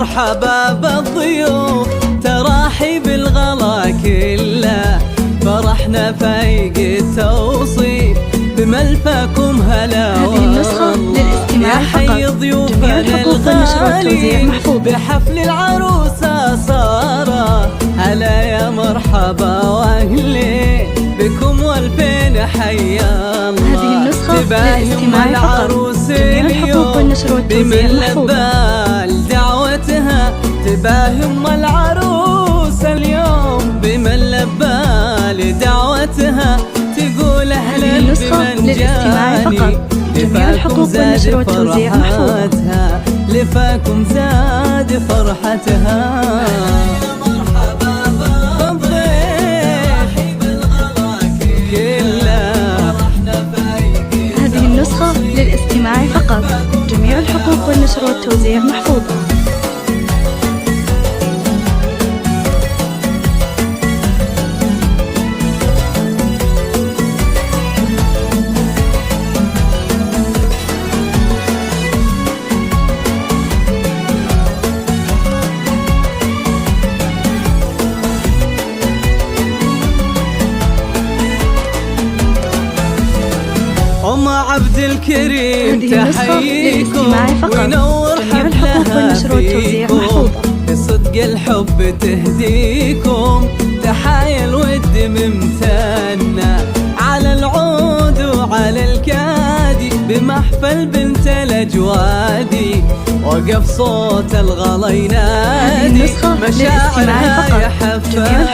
مرحبا بالضيوف، تراحيب الغلا كله، فرحنا فايق التوصيف بملفاكم هلا. هذه النسخة للاستماع فقط. يا حي ضيوفنا الغالي بحفل العروسة سارة، هلا يا مرحبا واهلين بكم والفين حيا الله. هذه النسخة للاستماع فقط. جميع الحقوق والنشر والتوزيع محفوظة. دعوتها تباهم العروس اليوم بمن لبال دعوتها، تقول اهلا بمن جاني لفاكم زاد فرحتها، لفاكم زاد فرحتها. هذه النسخة للاستماع فقط. جميع الحقوق والنشر والتوزيع محفوظة. أم عبد الكريم تحييكم وينور حفلها فيكم، بصدق الحب تهديكم، تحايا الود ممتنة على العود وعلى الكادي، بمحفل بنت الأجوادي وقف صوت الغلا ينادي، مشاعرها يحفلنا،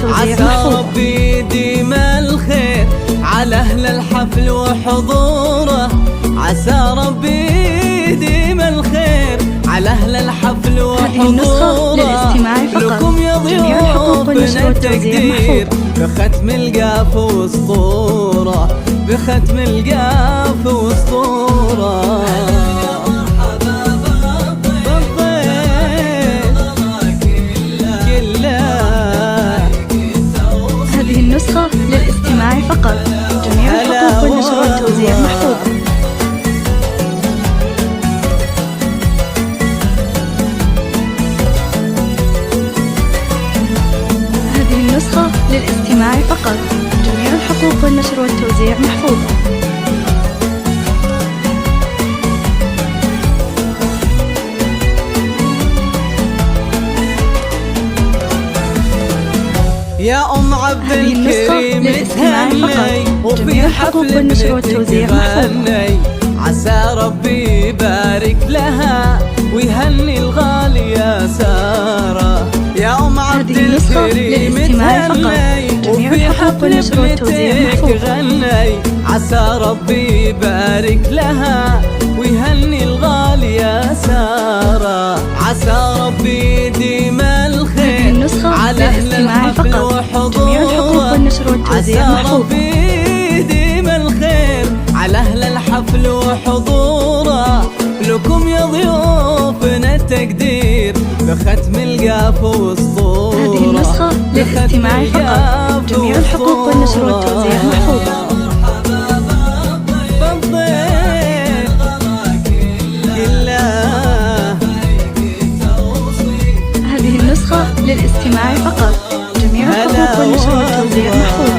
عسى ربي يديم الخير على أهل الحفل وحضوره، عسى ربي يديم الخير على أهل الحفل وحضوره. لكم يا ضيوفنا التقدير بختم القاف واسطوره، بختم القاف واسطوره. هذه النسخة للاستماع فقط. جميع الحقوق والنشر والتوزيع محفوظة. هذه النسخة للاستماع فقط. جميع الحقوق والنشر والتوزيع محفوظة. يا أم عبد الكريم تهني وفي حفل ابنتك تغني، عسى ربي يبارك لها ويهني الغالية سارة. يا أم عبد الكريم تهني وفي حفل ابنتك غني، عسى ربي يبارك لها ويهني الغالية سارة، عسى ربي يديم الخير على أهل الحفل وحضوره، عسى ربي يديم الخير على أهل الحفل وحضوره. لكم يا ضيوفنا التقدير بختم القاف واسطوره. هذه النسخة للاستماع فقط. جميع الحقوق والنشر والتوزيع محفوظة. هذه النسخة للاستماع فقط. جميع الحقوق والنشر والتوزيع محفوظة.